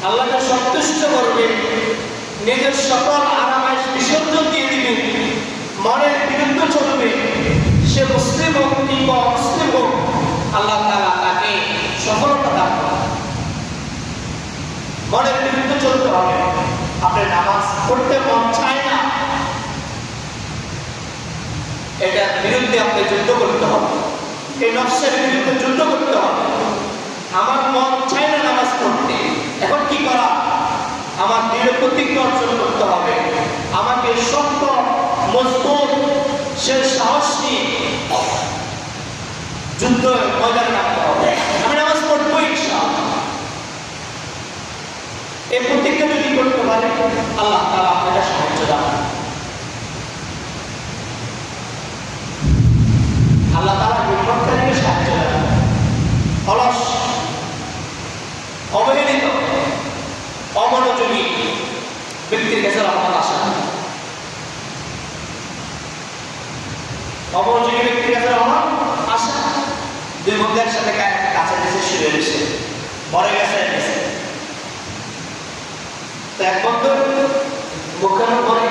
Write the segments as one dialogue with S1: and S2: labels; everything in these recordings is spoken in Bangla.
S1: আল্লাহকে সন্তুষ্ট করবে, নিজের সকল আরামাইশ বিসর্জন দিয়ে দিবে, মনের বিরুদ্ধে চলবে, সে মুসলিম হোক কিংবা অমুসলিম হোক, আল্লাহ তাআলা তাকে সফলতা দান করবে। মনের বিরুদ্ধে চলতে হবে। আপনি নামাজ পড়তে মন চায় না, এটার বিরুদ্ধে আপনি যুদ্ধ করতে হবে, এই নফসের বিরুদ্ধে যুদ্ধ করতে হবে। আমার মন চায় না নামাজ পড়তে, এখন কি করা? আমার দৃঢ় প্রতিজ্ঞা অর্জন করতে হবে, আমাকে শক্ত মজবুত সে সাহস নিয়ে যুদ্ধ ময়দানে রাখতে হবে। আমি নামাজ পড়বো ইনশাআল্লাহ। এই প্রতিজ্ঞা যদি করতে পারে, আল্লাহ তাআলা আপনাকে সাহায্য দেন। আল্লাহ তাআলা বিপদকারীকে সাহায্য দেন। অলস, অবহেলিত, অমনোযোগী ব্যক্তির কাছে রহমত আসে না। অমনোযোগী ব্যক্তির কাছে রহমত আসে না। দুই বন্ধু একসাথে কাছাকাছি শুয়ে রয়েছে, মরে গেছে। তো এক বন্ধু মুখের উপরে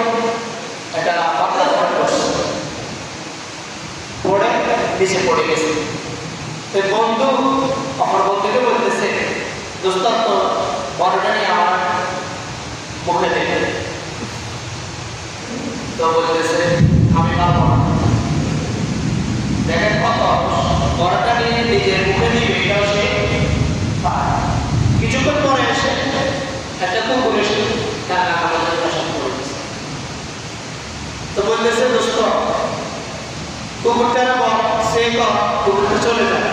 S1: একটা পাতলা পড়ছে, পড়ে নিচে পড়ে গেছে। বন্ধু অপর বন্ধুকে বলতেছে, দোস্ত তো বড়টা নিয়ে আমার মুখে দেখে। তো বলতেছে, আমি পারবো না। দেখেন কত বড়টা নিয়ে নিজের মুখে দিবে, এটাও সে পায়। কিছুক্ষণ পরে এসে একটা কুকুর এসে তার নাকামধ্যে পেশাব করে দিচ্ছে। তো বলতেছে, দোস্ত কুকুরটার বল, সে কর, কুকুরটা চলে যায়।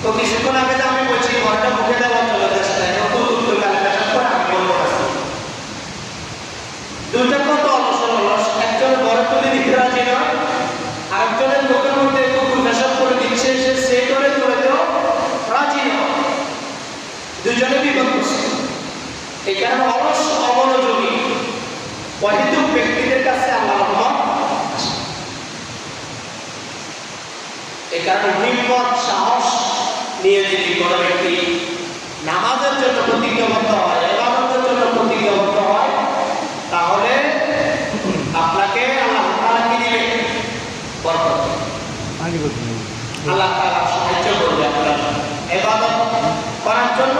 S1: তো কিছুক্ষণ আগে আমি বলছি ঘরটা মুখে দেওয়া চলে যাচ্ছে, কুকুর গালে পেশাব করে আমি বলবো কাছে। দুইটা কত অলস, একজনের ঘরে তুলে দিতে রাজি নয়, আরেকজনের লোকের মধ্যে কুকুর পেশাব করে দিচ্ছে, সে করে তুলে দেওয়া রাজি নয়। দুজনে বিপদগ্রস্ত। এই কারণে অলস, অমনোযোগী, অহেতুক ব্যক্তিদের কাছে আল্লাহ রহমত আসে। এই কারণে হিম্মত, সাহস নিয়ে যদি কোনো ব্যক্তি নামাজের জন্য প্রতিজ্ঞাবদ্ধ হয়, ইবাদতের জন্য প্রতিজ্ঞাবদ্ধ হয়, তাহলে আপনাকে আল্লাহ তাআলা কি দিবে? বরকত। আল্লাহ তাআলা সাহায্য করবে আপনার ইবাদত করার জন্য।